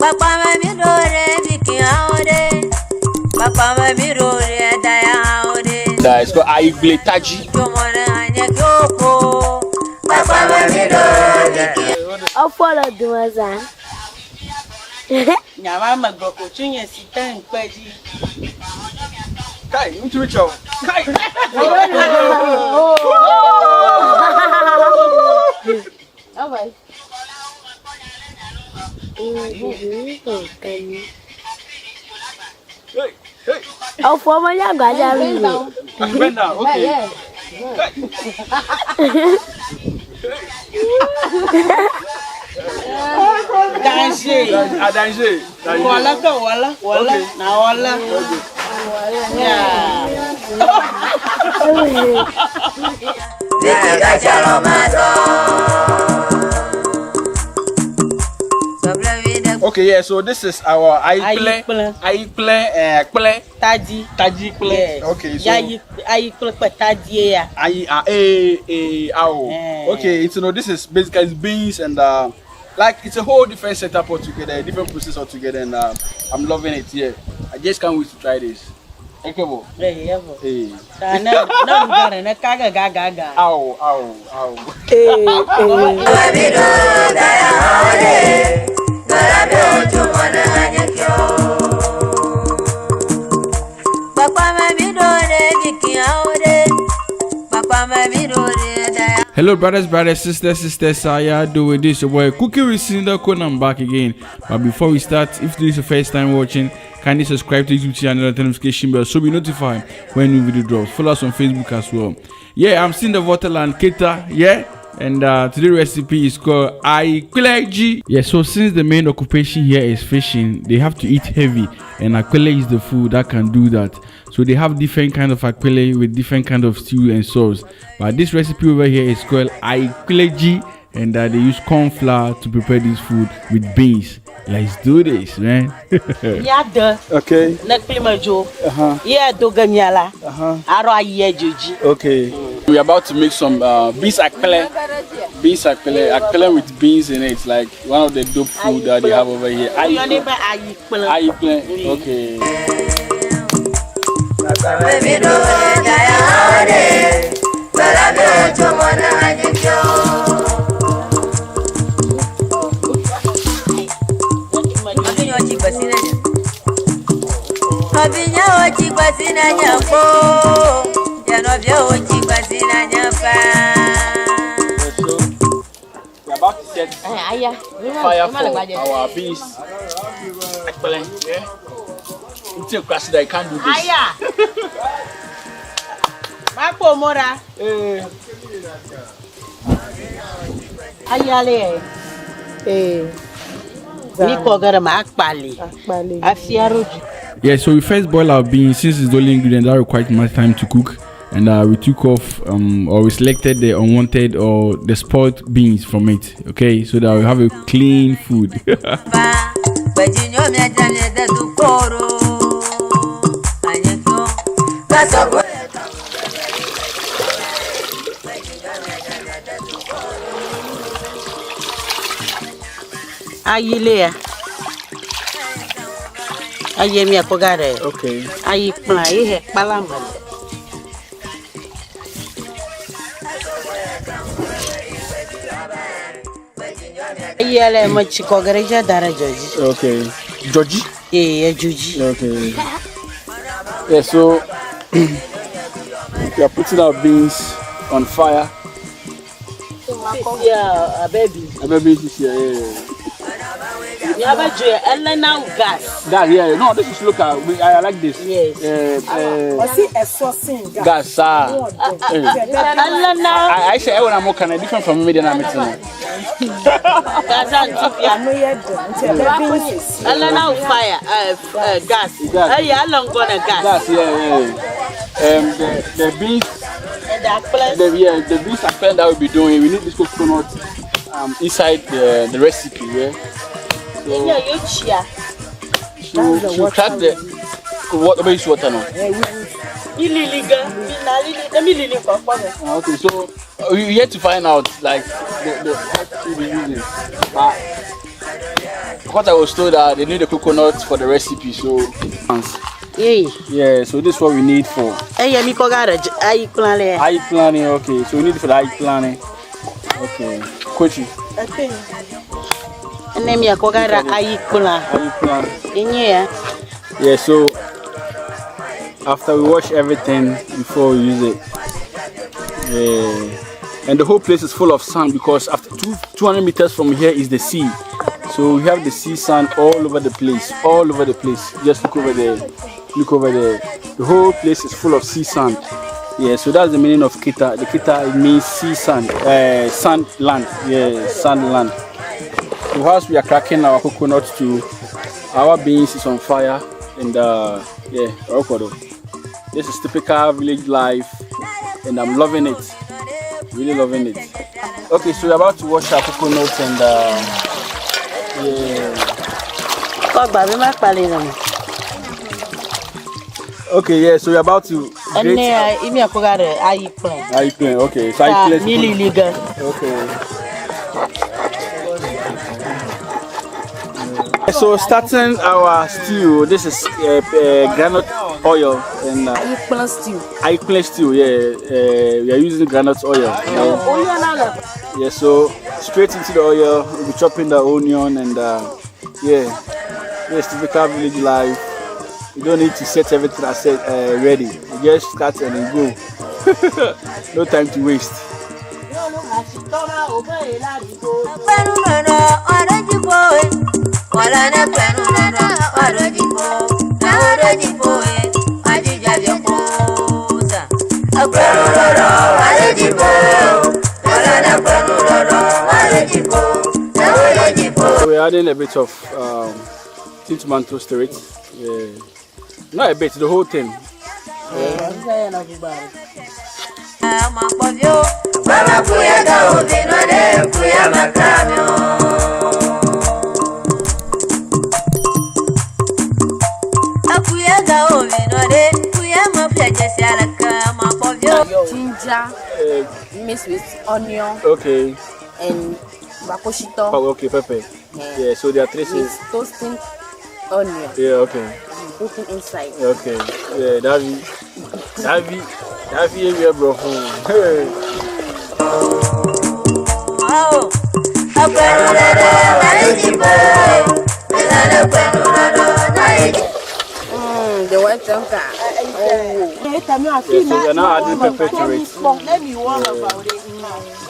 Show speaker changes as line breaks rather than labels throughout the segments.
Papa me do re biki aode. Papa me do re daya aode.
That is called Ayikplege.
Tomorrow anya kyoko. Papa me do biki.
I follow the wazan.
Nyama magboko chinye sita nkpeji.
Kai, you reach out. Kai.
Oh my. Oh, for my young guy,
Bend down. Okay. Danger.
Wala ka wala. Na wala. Yeah.
Okay, yeah, so this is our Ayikplege
Taji.
Taji. Okay, so
Ayikplege taji ya.
Okay, so this is basically beans and like it's a whole different setup altogether, a different process altogether, and I'm loving it. Yeah, I just can't wait to try this. Okay, bo.
Hey.
Sana,
no, na kaga gaga.
Ow. Hello brothers, sisters, how y'all doing? This your boy Cookie with Sindaco, and I'm back again. But before we start, if this is your first time watching, kindly subscribe to the YouTube channel and notification bell so be notified when new video drops. Follow us on Facebook as well. Yeah, I'm Sindaco VOLTARIAN Delicacy, yeah. And today's recipe is called Ayikplege. Yeah, so since the main occupation here is fishing, they have to eat heavy, and ayikplege is the food that can do that. So they have different kind of ayikplege with different kind of stew and sauce. But this recipe over here is called Ayikplege, and they use corn flour to prepare this food with beans. Let's do this, man.
Yada.
Okay.
Naklimajo. Yeah, doganyala. Aro ayejoji.
Okay. We're about to make some beans ayikplege. Beans ayikplege with beans in it. It's like one of the dope food that they have over here. Ayikplege. Okay. We're about to set fire for our beans. Ayikplege, yeah. It's a class that I can't do this.
Mapo mora. Ayale. Niko gara makpali. Afiaroji.
Yeah, so we first boil our beans since it's the only ingredient that requires much time to cook, and we took off or we selected the unwanted or the spoiled beans from it. Okay, so that we have a clean food.
Ayilea. Ayemi akogare.
Okay.
Ayikplege palama. Ayele machikogare jadara joji.
Okay. Joji?
Yeah, joji.
Okay. Yeah, so we are putting our beans on fire.
Yeah, a baby.
A baby is here. Yeah.
Gas.
Gas, yeah. No, this is local. I like this.
Yes.
Gas, I say when I'm more kind of different from me than I'm eating.
Fire. Gas. How long gonna gas?
Gas, yeah. The beans. The beans ayikplege that we'll be doing. We need this coconut inside the recipe, yeah. So crack the water, base water now. Okay, so we yet to find out like the what we using. because I was told that they need the coconut for the recipe, so. Yeah, so this is what we need for. Ayikplege, okay. So we need for the Ayikplege. Okay. Kochi.
Okay. And then I got Ayikplege.
Yeah, so after we wash everything before we use it. Yeah. And the whole place is full of sand because after 200 meters from here is the sea. So we have the sea sand all over the place. All over the place. Just look over there. Look over there. The whole place is full of sea sand. Yeah, so that's the meaning of kita. The kita, it means sea sand. Sand land. Yeah, sand land. So whilst we are cracking our coconut too, our beans is on fire. And yeah, this is typical village life. And I'm loving it. Really loving it. Okay, so we're about to wash our coconut and yeah. Okay, yeah, so we're about to grate. Ayikplege, okay. So Ayikplege. Okay. So starting our stew, this is granite oil and Ayikplege stew. Yeah, we are using granite oil. Yeah, so straight into the oil, we'll be chopping the onion and yeah, yes, typical village life. You don't need to set everything ready. You just start and then go. No time to waste. So we're adding a bit of tin tomatoes to it. Yeah. Not a bit, the whole thing.
Ginger mixed with onion.
Okay.
And bakoshito.
Oh, okay, pepper. Yeah, so there are three things.
Toasting onion.
Yeah, okay.
Putting inside.
Okay. Yeah, that area, bro. Hey.
The white chunka.
Yeah, so we are now adding pepper to it.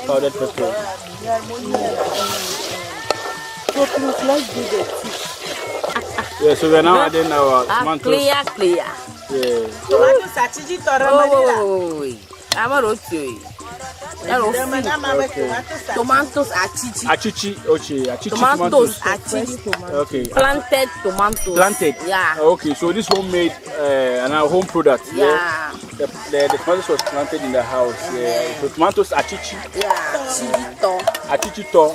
Powdered pepper. Yeah, so we are now adding our tomatoes.
Clear.
Yeah.
Tomatoes achichi.
Tomatoes. Okay.
Planted tomatoes.
Planted?
Yeah.
Okay, so this homemade and our home product.
Yeah.
The tomatoes was planted in the house. Yeah. So tomatoes achichi.
Yeah.
Achichi to.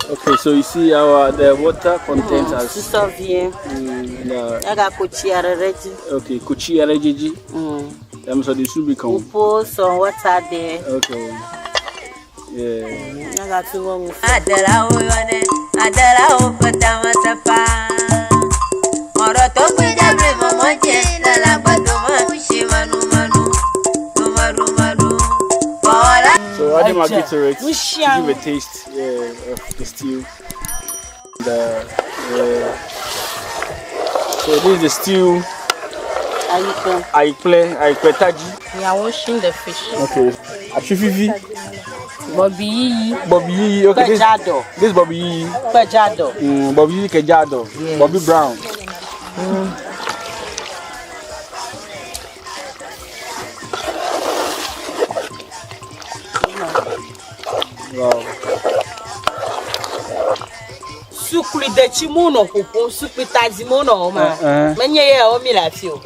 Okay, so you see the water content as
okay,
kuchi ready. So this will become
some water there.
Okay. Yeah. So adding Maggi to it to give a taste of the stew. So this is the stew. Ayikplege.
We are washing the fish.
Okay. Achifivi.
Bobby.
Okay. This Bobby. Bobby Kejado. Yes. Bobby Brown. Wow.
Sukli de chimuno kupo sukli tazimono ma menye ye o mi lati o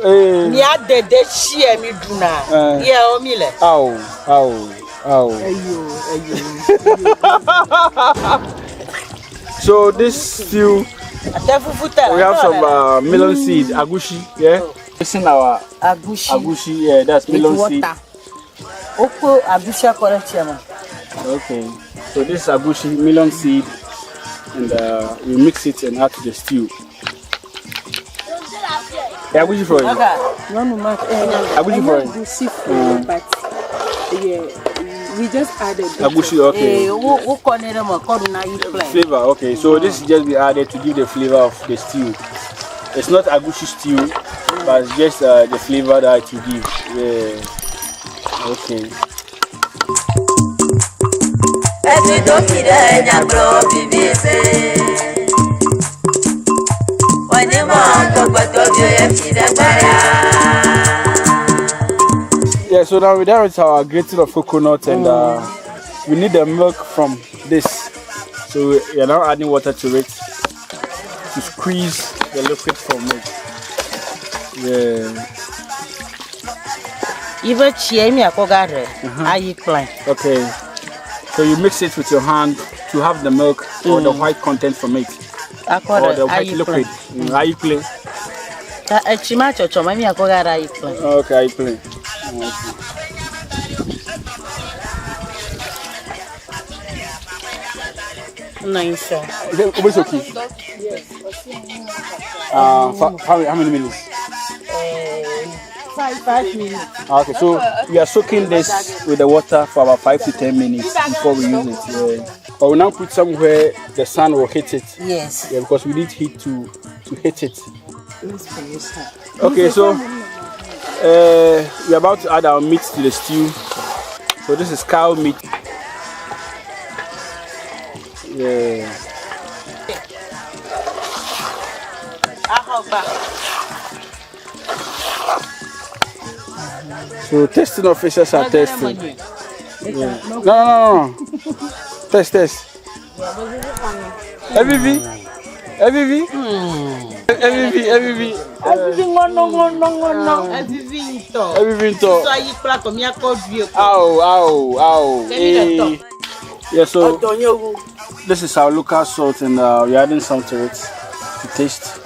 ni adede chi e mi duna ye o mi le
Ayo. So this stew, we have some melon seed, agushi, yeah, This is our agushi, yeah, that's melon seed.
Oko agushi correct chairman.
Okay, so this is agushi melon seed, and we mix it and add to the stew. Yeah, agushi for you. Agushi for you.
But yeah, we just added
agushi, okay. Flavor, okay. So this is just be added to give the flavor of the stew. It's not agushi stew, but it's just the flavor that it will give. Yeah. Okay. Yeah, so now we're done with our grating of coconut, and we need the milk from this. So we are now adding water to it to squeeze the liquid from it. Yeah.
Even Ayikplege.
Okay. So you mix it with your hand to have the milk or the white content from it. Or the white liquid. Ayikplege.
Okay,
Ayikplege.
nice.
It's okay. How many minutes?
5 minutes.
Okay, so we are soaking this with the water for about 5 to 10 minutes before we use it. Yeah. But we now put somewhere the sun will hit it.
Yes.
Yeah, because we need heat to hit it. Okay, so we're about to add our meat to the stew. So this is cow meat. Yeah. So testing officers are testing. Yeah. No. Test. EVV. Yeah, so this is our local salt, and we're adding some to it to taste.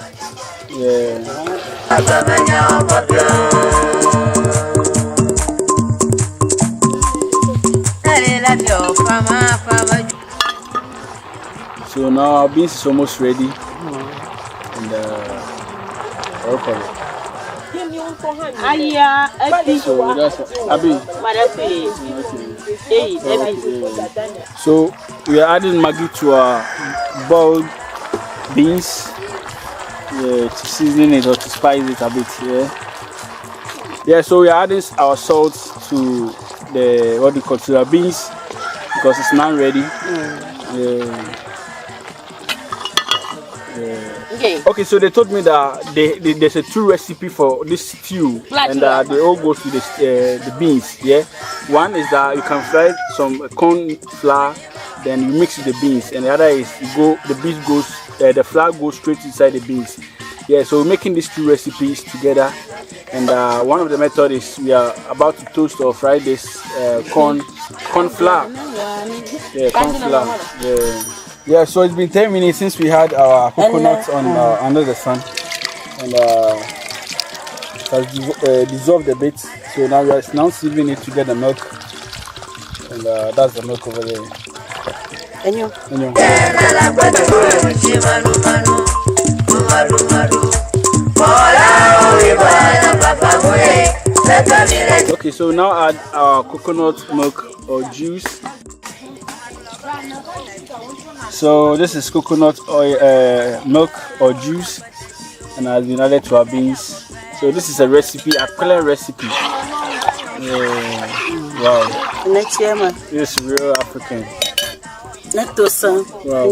Yeah. So now our beans is almost ready, and okay. So that's Abi. So we are adding Maggi to our boiled beans, to season it or to spice it a bit. Yeah. So we are adding our salt to the to our beans because it's now ready. Okay, so they told me that there's a 2 recipe for this stew, and they all go to the beans. Yeah, one is that you can fry some corn flour, then you mix with the beans, and the other is the flour goes straight inside the beans. Yeah, so we're making these 2 recipes together, and one of the methods is we are about to toast or fry this corn flour. Yeah, corn flour. Yeah, so it's been 10 minutes since we had our coconuts on under the sun, and it has dissolved a bit. So now we are now sieving it to get the milk, and that's the milk over there. Okay, so now add our coconut milk or juice. So this is coconut oil, milk or juice, and has been added to our beans. So this is a recipe, a clear recipe. Wow.
Next year, man.
This is real African.
Wow.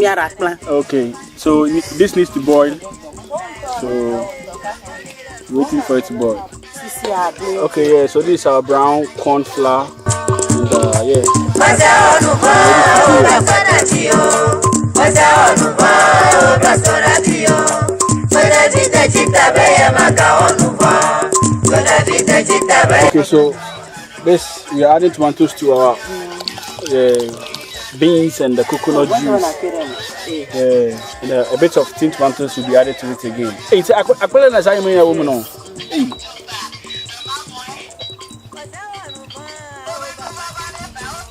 Okay, so this needs to boil. So waiting for it to boil. Okay, yeah. So this is our brown corn flour, and yeah. Okay, so this we are adding tomatoes to our beans and the coconut juice. And a bit of tin tomatoes will be added to it again. Hey,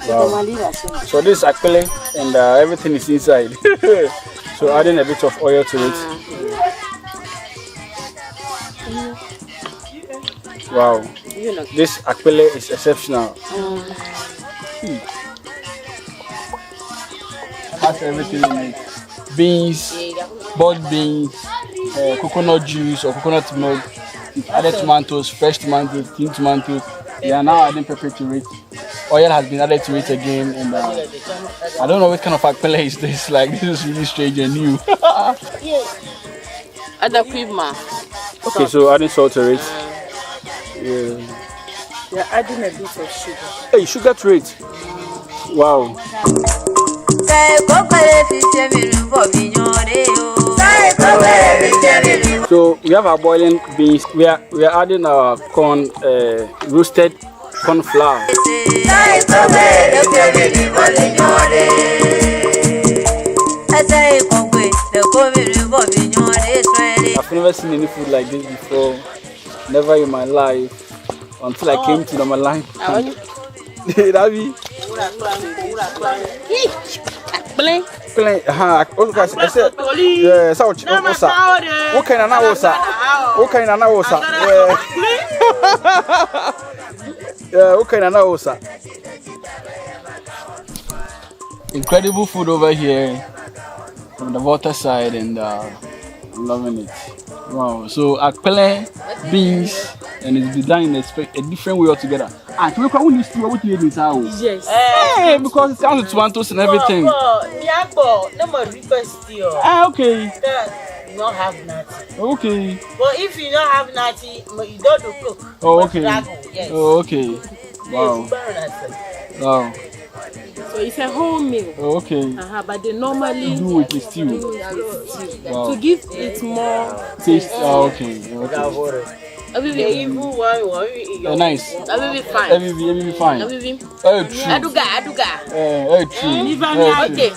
Wow. So this is Ayikplege and everything is inside. So adding a bit of oil to it. Wow. This Ayikplege is exceptional. Has everything in it. Beans, boiled beans, coconut juice or coconut milk. We've added tomatoes, fresh tomatoes, tin tomatoes. They are now adding pepper to it. Oil has been added to it again, and I don't know what kind of Ayikplege is this. Like, this is really strange and new.
Add the cream.
Okay, so adding salt to it. Yeah.
You're adding a bit of sugar.
Hey, sugar to it. Wow. So we have our boiling beans. We are adding our corn, roasted corn flour. I've never seen any food like this before. Never in my life until I came to my life. Davi. Yeah, so what kind of naosa? What kind of naosa? Yeah, what kind of naosa? Incredible food over here from the water side, and I'm loving it. Wow, so Ayikplege beans, and it's designed in a different way altogether. And we can use what you need now.
Yes.
Hey, because it sounds with tomatoes and everything. Okay.
You don't have nothing.
Okay.
But if you don't have nothing, you don't do cook.
Oh, okay.
Yes.
Oh, okay. Wow. Wow.
So it's a whole meal.
Oh, okay.
But they normally
do with the stew. Wow.
To give it more
taste. Oh, okay. Okay. Nice.
Everything fine.
Everything fine.
Everything.
Oh, true.
Aduga.
True.
Okay.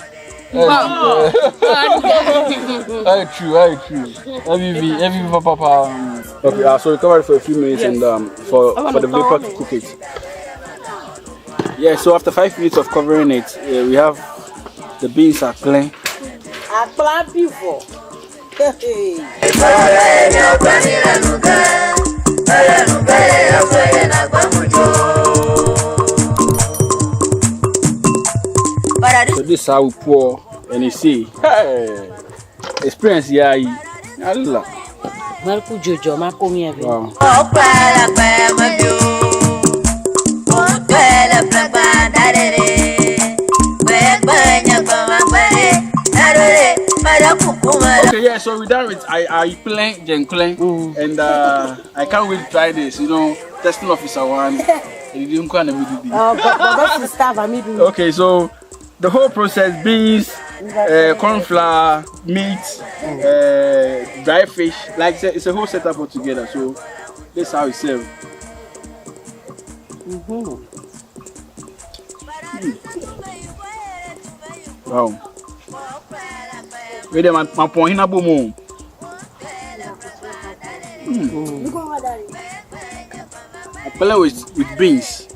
True. Everything, papa. Okay, so we covered it for a few minutes, and for the vapor to cook it. Yeah, so after 5 minutes of covering it, we have the beans are clean. So this is how we pour, and you see, hey, experience, yeah, Allah. Wow. Okay, yeah, so we're done with Ayikplege and I can't wait to try this, testing officer one. Okay, so the whole process: beans, corn flour, meat, dry fish. Like I said, it's a whole setup all together. So this is how it's served. Wow. Wait a minute, my point here, boom. Ayikplege with beans.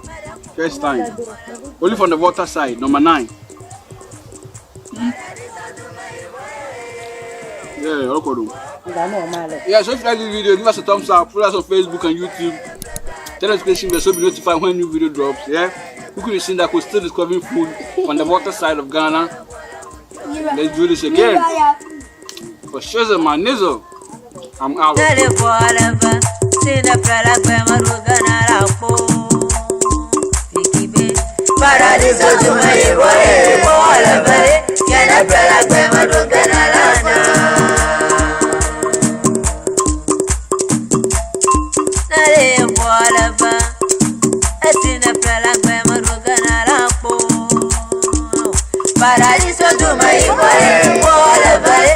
First time. Only from the water side, number 9. Yeah, okay. Yeah, so if you like this video, give us a thumbs up, follow us on Facebook and YouTube. Tell us bell so be notified when new video drops. Yeah, you could see that we're still discovering food on the water side of Ghana. Let's do this again. For sure, my nizzle. I'm out. Paradiso tu mai boye bola bare yana pela kwema dogana lana nare bola ba atina pela kwema dogana lapo Paradiso tu mai boye bola bare